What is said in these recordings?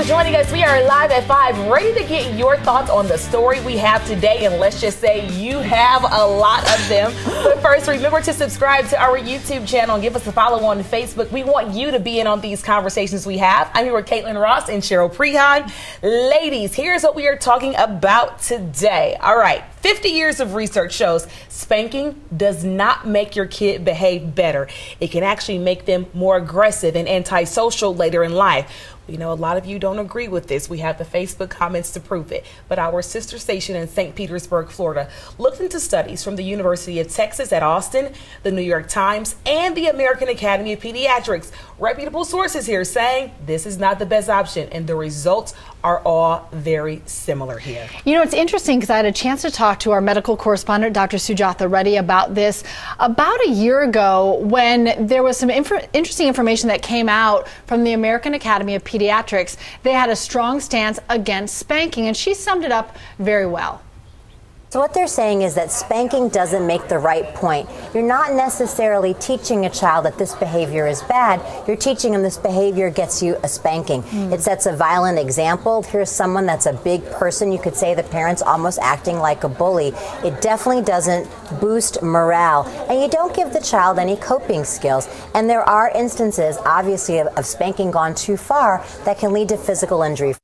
joining us. We are live at 5, ready to get your thoughts on the story we have today. And let's just say you have a lot of them. But first, remember to subscribe to our YouTube channel and give us a follow on Facebook. We want you to be in on these conversations we have. I'm here with Caitlin Ross and Cheryl Prehan. Ladies, here's what we are talking about today. All right. 50 years of research shows spanking does not make your kid behave better. It can actually make them more aggressive and antisocial later in life. We know a lot of you don't agree with this. We have the Facebook comments to prove it. But our sister station in St. Petersburg, Florida, looked into studies from the University of Texas at Austin, the New York Times, and the American Academy of Pediatrics. Reputable sources here saying this is not the best option, and the results are all very similar here. You know, it's interesting because I had a chance to talk to our medical correspondent, Dr. Sujatha Reddy, about this about a year ago when there was some interesting information that came out from the American Academy of Pediatrics. They had a strong stance against spanking, and she summed it up very well. So what they're saying is that spanking doesn't make the right point. You're not necessarily teaching a child that this behavior is bad. You're teaching them this behavior gets you a spanking. It sets a violent example. Here's someone that's a big person. You could say the parent's almost acting like a bully. It definitely doesn't boost morale. And you don't give the child any coping skills. And there are instances, obviously, of spanking gone too far that can lead to physical injury.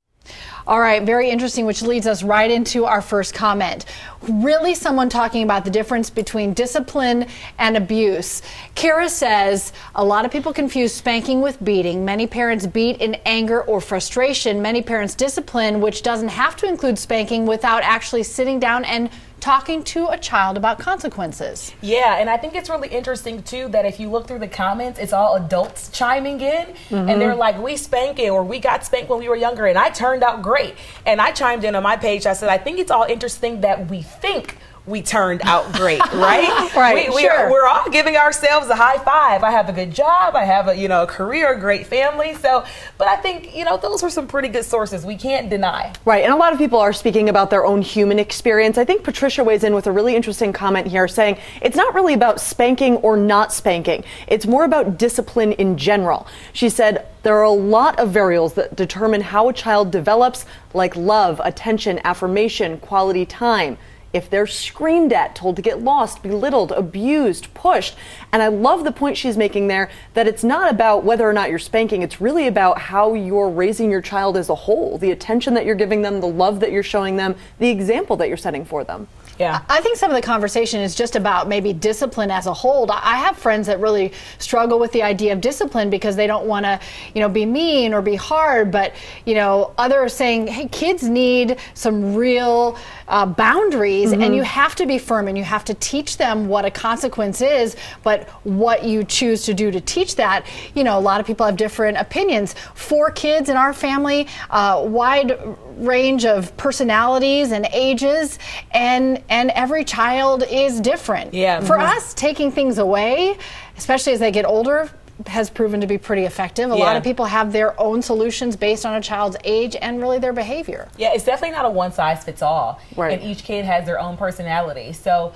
All right, very interesting, which leads us right into our first comment. Really someone talking about the difference between discipline and abuse. Kara says, a lot of people confuse spanking with beating. Many parents beat in anger or frustration. Many parents discipline, which doesn't have to include spanking, without actually sitting down and talking to a child about consequences. Yeah, and I think it's really interesting too that if you look through the comments, it's all adults chiming in, and they're like, we spank it, or we got spanked when we were younger and I turned out great. And I chimed in on my page, I said, I think it's all interesting that we think we turned out great, right? Right, We're all giving ourselves a high five. I have a good job, I have a career, a great family. So, but I think those were some pretty good sources. We can't deny. Right, and a lot of people are speaking about their own human experience. I think Patricia weighs in with a really interesting comment here, saying it's not really about spanking or not spanking. It's more about discipline in general. She said there are a lot of variables that determine how a child develops, like love, attention, affirmation, quality time. If they're screamed at, told to get lost, belittled, abused, pushed. And I love the point she's making there, that it's not about whether or not you're spanking. It's really about how you're raising your child as a whole, the attention that you're giving them, the love that you're showing them, the example that you're setting for them. Yeah. I think some of the conversation is just about maybe discipline as a whole. I have friends that really struggle with the idea of discipline because they don't want to, be mean or be hard. But, others are saying, hey, kids need some real boundaries, and you have to be firm, and you have to teach them what a consequence is. But what you choose to do to teach that, a lot of people have different opinions. 4 kids in our family, wide range of personalities and ages, and every child is different. Yeah. For us, taking things away, especially as they get older, has proven to be pretty effective. A lot of people have their own solutions based on a child's age and really their behavior. Yeah, it's definitely not a one-size-fits-all. Right. And each kid has their own personality. So,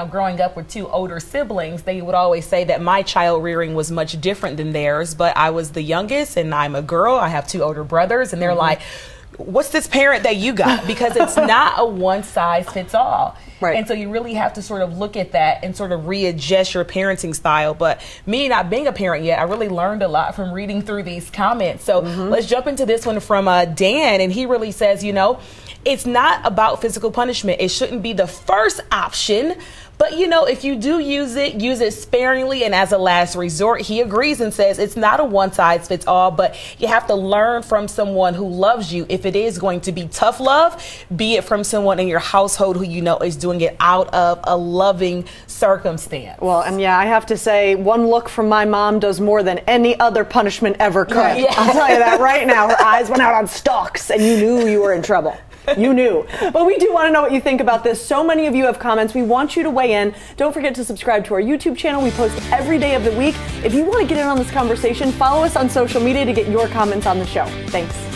growing up with 2 older siblings, they would always say that my child rearing was much different than theirs, but I was the youngest and I'm a girl. I have 2 older brothers, and they're like, what's this parent that you got? Because it's not a one-size-fits-all. Right. And so you really have to sort of look at that and sort of readjust your parenting style. But me not being a parent yet, I really learned a lot from reading through these comments. So let's jump into this one from Dan. And he really says, it's not about physical punishment. It shouldn't be the first option. But, if you do use it sparingly and as a last resort. He agrees and says it's not a one-size-fits-all, but you have to learn from someone who loves you. If it is going to be tough love, be it from someone in your household who is doing it out of a loving circumstance. Well, and I have to say, one look from my mom does more than any other punishment ever could. Right. Yeah. I'll tell you that right now. Her eyes went out on stalks, and you knew you were in trouble. You knew. But we do want to know what you think about this. So many of you have comments. We want you to weigh in. Don't forget to subscribe to our YouTube channel. We post every day of the week. If you want to get in on this conversation, follow us on social media to get your comments on the show. Thanks.